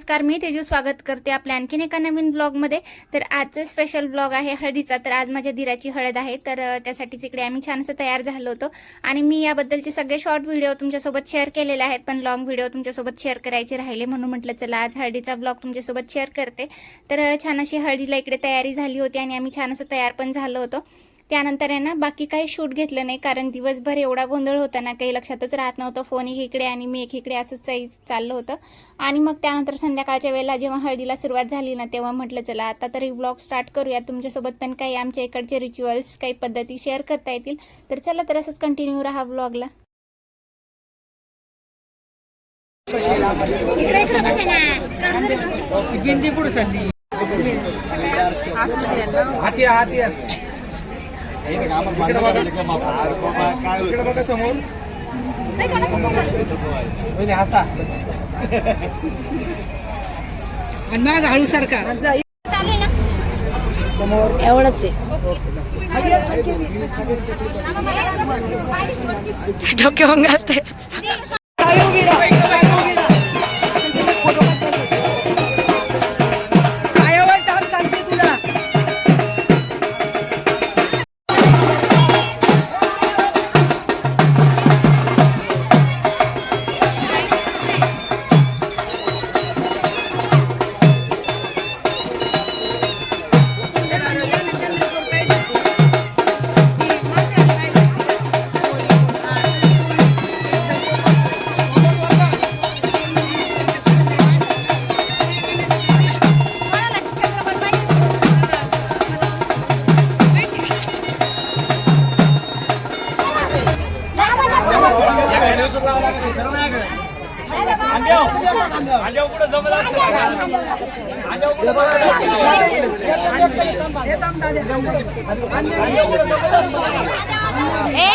नमस्कार, मी तेजू स्वागत करते आपल्या आणखीन एका नवीन ब्लॉगमध्ये। तर आजचं स्पेशल ब्लॉग आहे हळदीचा। तर आज माझ्या दिराची हळद आहे, तर त्यासाठीच इकडे आम्ही छानसं तयार झालो होतो आणि मी याबद्दलचे सगळे शॉर्ट व्हिडिओ तुमच्यासोबत शेअर केलेले आहेत, पण लॉंग व्हिडिओ तुमच्यासोबत शेअर करायचे राहिले, म्हणून म्हटलं चला आज हळदीचा ब्लॉग तुमच्यासोबत शेअर करते। तर छान अशी हळदीला इकडे तयारी झाली होती आणि आम्ही छान असं तयार पण झालो होतो। त्यानंतर आहे ना बाकी काही शूट घेतलं नाही, कारण दिवसभर एवढा गोंधळ होता ना, काही लक्षातच राहत नव्हतं। फोन इकडे आणि मी इकडे असंच चाललं होतं। आणि मग त्यानंतर संध्याकाळच्या वेळेला जेव्हा हळदीला सुरुवात झाली ना, तेव्हा म्हटलं चला आता तरी ब्लॉग स्टार्ट करूया, तुमच्यासोबत पण काही आमच्या इकडचे रिच्युअल्स काही पद्धती शेअर करता येतील। तर चला तर असंच कंटिन्यू राहा ब्लॉगला। हळू सारखा एवढंच आहे डोक्यावर घालते।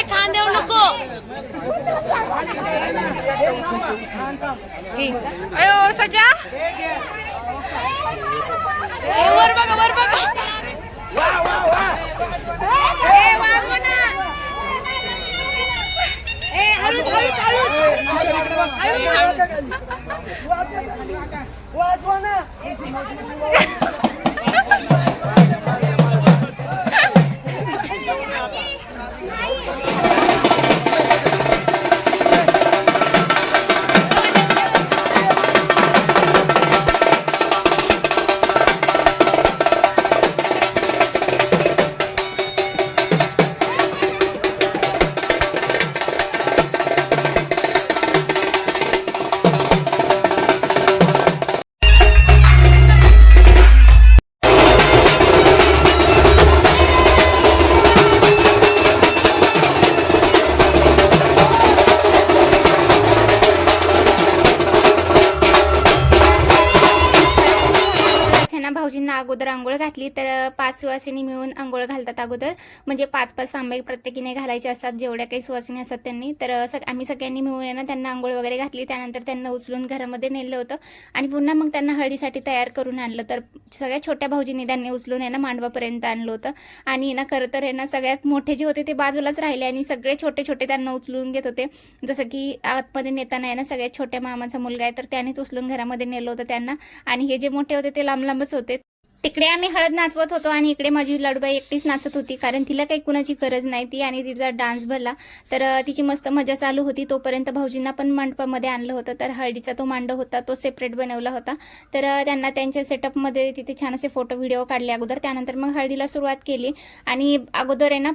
खांदे नको अयो सजा वर बघा वर बघा भाऊजींना अगोदर आंघोळ घातली। तर 5 सुवासिनी मिळून आंघोळ घालतात अगोदर, म्हणजे 5-5 तांबे प्रत्येकीने घालायचे असतात, जेवढ्या काही सुवासिनी असतात त्यांनी। तर आम्ही सगळ्यांनी मिळून ना त्यांना आंघोळ वगैरे घातली। त्यानंतर त्यांना उचलून घरामध्ये नेलं होतं आणि पुन्हा मग त्यांना हळदीसाठी तयार करून आणलं। तर सगळ्या छोट्या भाऊजींनी त्यांनी उचलून आहे ना मांडवापर्यंत आणलं होतं आणि ना खरं तर आहे ना सगळ्यात मोठे जे होते ते बाजूलाच राहिले आणि सगळे छोटे छोटे त्यांना उचलून घेत होते। जसं की आतमध्ये नेताना आहे ना सगळ्यात छोट्या मामाचा मुलगा आहे, तर त्यानेच उचलून घरामध्ये नेलं होतं त्यांना, आणि हे जे मोठे होते ते लांब लांबच होते। तिकडे आम्ही हळद नाचवत होतो आणि इकडे माझी लाडूबाई एकटीच नाचत होती, कारण तिला काही कुणाची गरज नाही ती, आणि तिचा डान्स भरला। तर तिची मस्त मजा चालू होती। तोपर्यंत भाऊजींना पण मंडपामध्ये आणलं होतं, तर हळदीचा तो मांडव होता तो सेपरेट बनवला होता। तर त्यांना त्यांच्या सेटअपमध्ये तिथे छान असे फोटो व्हिडिओ काढले अगोदर। त्यानंतर मग हळदीला सुरुवात केली आणि अगोदर आहे ना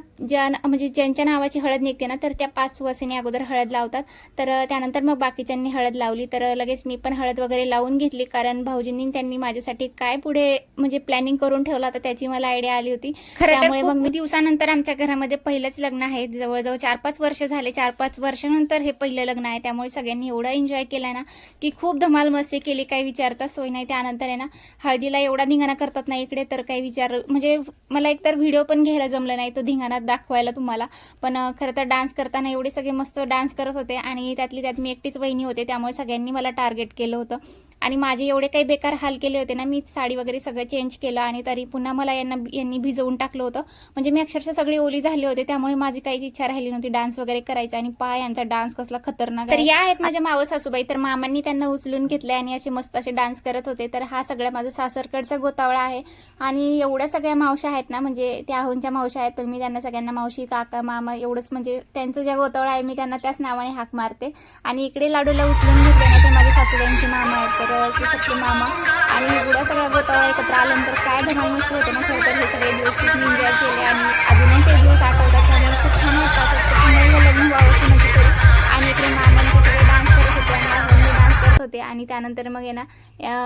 म्हणजे ज्यांच्या नावाची हळद निघते ना, तर त्या 5 सुवासिनी अगोदर हळद लावतात। तर त्यानंतर मग बाकीच्यांनी हळद लावली। तर लगेच मी पण हळद वगैरे लावून घेतली, कारण भाऊजींनी त्यांनी माझ्यासाठी काय पुढे म्हणजे प्लॅनिंग करून ठेवला होता त्याची मला आयडिया आली होती। त्यामुळे मग मी दिवसानंतर आमच्या घरामध्ये पहिलंच लग्न आहे, जवळजवळ 4-5 वर्ष झाले, 4-5 वर्षानंतर हे पहिलं लग्न आहे। त्यामुळे सगळ्यांनी एवढा एन्जॉय केला ना की खूप धमाल मस्ती केली, काही विचारता सोय नाही। त्यानंतर आहे ना हळदीला एवढा धिंगाणा करतात ना इकडे, तर काही म्हणजे मला एकतर व्हिडिओ पण घ्यायला जमलं नाही तो धिंगाणा दाखवायला तुम्हाला, पण खरं तर डान्स करताना एवढे सगळे मस्त डान्स करत होते आणि त्यातली त्यात मी एकटीच वहिनी होते, त्यामुळे सगळ्यांनी मला टार्गेट केलं होतं। आणि माझे एवढे काही बेकार हाल केले होते ना, मी साडी वगैरे सगळं चेंज केलं आणि तरी पुन्हा मला यांनी भिजवून टाकलं होतं. म्हणजे मी अक्षरशः सगळे ओली झाले होते, त्यामुळे माझी काहीच इच्छा राहिली नव्हती डान्स वगैरे करायचा. आणि यांचा डान्स कसला खतरनाक. तर या आहेत माझ्या मावस सासूबाई. तर मामांनी त्यांना उचलून घेतले आणि असे मस्त असे डान्स करत होते. तर हा सगळा माझा सासरकडचा गोतावळा आहे आणि एवढ्या सगळ्या मावशा आहेत ना, म्हणजे त्या आहोंच्या मावशा आहेत, पण मी त्यांना सगळ्यांना मावशी, काका, मामा एवढंच, म्हणजे त्यांचं ज्या गोतावळा आहे मी त्यांना त्याच नावाने हाक मारते. आणि इकडे लाडूला उचलून घेतले ना, ते माझ्या सासूबाईंचे मामा आहेत, तर ते सगळे मामा आणि एवढा सगळा गोतावळा एकत्र आल्यानंतर काय धमाल मस्त होते ना. खरं तर हे सगळे दिवस खूप मी एन्जॉय केले आणि अजूनही ते दिवस आठवतात, त्यामुळे खूप छान वाटतं. असं वाटतं पुन्हा एकदा लग्न व्हावं की म्हणजे तरी. आणि इकडे मामांचे सगळे डान्स करत होते आणि आहोंनी डान्स करत होते. आणि त्यानंतर मग आहे ना,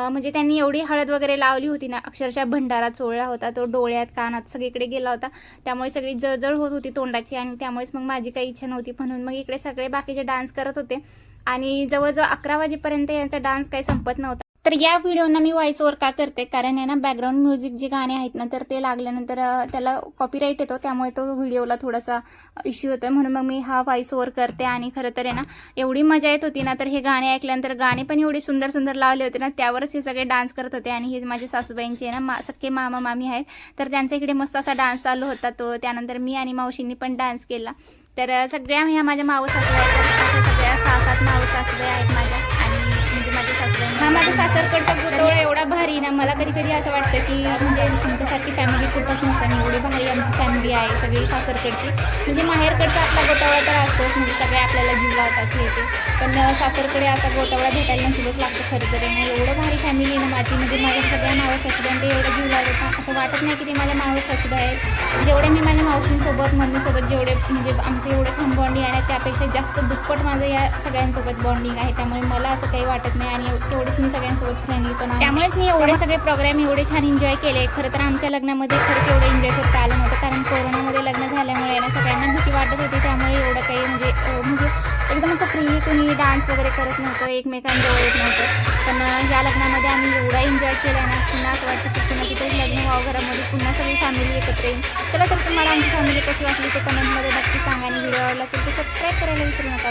म्हणजे त्यांनी एवढी हळद वगैरे लावली होती ना, अक्षरशः भंडारा चोळला होता तो, डोळ्यात कानात सगळीकडे गेला होता, त्यामुळे सगळी जळजळ होत होती तोंडाची. आणि त्यामुळेच मग माझी काही इच्छा नव्हती, म्हणून मग इकडे सगळे बाकीचे डान्स करत होते. आणि जवळजवळ 11 वाजेपर्यंत यांचा डान्स काही संपत नव्हता. तर या व्हिडिओना मी व्हॉइस ओव्हर का करते, कारण आहे ना, बॅकग्राऊंड म्युझिक जे गाणे आहेत ना, तर ते लागल्यानंतर त्याला कॉपीराईट येतो, त्यामुळे तो व्हिडिओला थोडासा इश्यू होतो, म्हणून मग मी हा व्हॉइस ओव्हर करते. आणि खरं तर आहे ना, एवढी मजा येत होती ना, तर हे गाणे ऐकल्यानंतर, गाणे पण एवढे सुंदर सुंदर लावले होते ना, त्यावरच हे सगळे डान्स करत होते. आणि हे माझे सासूबाईंचे ना सख्खे मामा मामी आहेत, तर त्यांच्या इकडे मस्त असा डान्स चालू होता तो. त्यानंतर मी आणि मावशींनी पण डान्स केला. तर सगळ्या ह्या माझ्या मावस सासूबाई आहेत, अशा सगळ्या 6-7 मावस सासूबाई आहेत माझ्या. आणि म्हणजे माझ्या सासूबाई, हा माझा सासरकडचा गोतावळा एवढा भारी ना, मला कधी कधी असं वाटतं की म्हणजे आमच्यासारखी फॅमिली खूपच नसताना एवढी भारी आमची फॅमिली आहे सगळी सासरकडची. म्हणजे माहेरकडचा आपला गोतावळा तर असतोच, म्हणजे सगळे आपल्याला जीव लावतात हे ते, पण सासरकडे असा गोतावळा भेटायला नशीबच लागतं खरं तर ना. एवढं भारी फॅमिली ना माझी, म्हणजे माझ्या सगळ्या मावस सासूबाई ते एवढं जीव लावतात ना, असं वाटत नाही की ते माझ्या मावस सासूबाई आहेत. जेवढे मी माझ्या मावशींसोबत, मम्मीसोबत जेवढे म्हणजे आमचं एवढं छान बॉन्डिंग आहे, त्यापेक्षा जास्त दुप्पट माझं या सगळ्यांसोबत बॉन्डिंग आहे, त्यामुळे मला असं काही वाटत नाही. आणि तेवढेच मी सगळ्यांसोबत फ्रेंडली पण आहे, त्यामुळेच मी एवढे सगळे प्रोग्राम एवढे छान एन्जॉय केले. खरं तर आमच्या लग्नामध्ये खरंच एवढं एन्जॉय करता आलं नव्हतं, कारण कोरोनामध्ये लग्न झाल्यामुळे ना सगळ्यांना भीती वाटत होती, त्यामुळे एवढं काही म्हणजे एकदम असं फ्रीली कोणी डान्स वगैरे करत नव्हतं, एकमेकांजवळ येत नव्हतं. पण या लग्नामध्ये आम्ही एवढा एन्जॉय केला ना, पुन्हा असं वाटतं की पुन्हा तिथे लग्न व्हावं घरामध्ये, पुन्हा सगळी फॅमिली एकत्र येईल. चला, तर तुम्हाला आमची फॅमिली कशी वाटली ते कमेंटमध्ये नक्की सांगा. आणि व्हिडिओ आवडला असेल तर सबस्क्राईब करायला विसरू नका.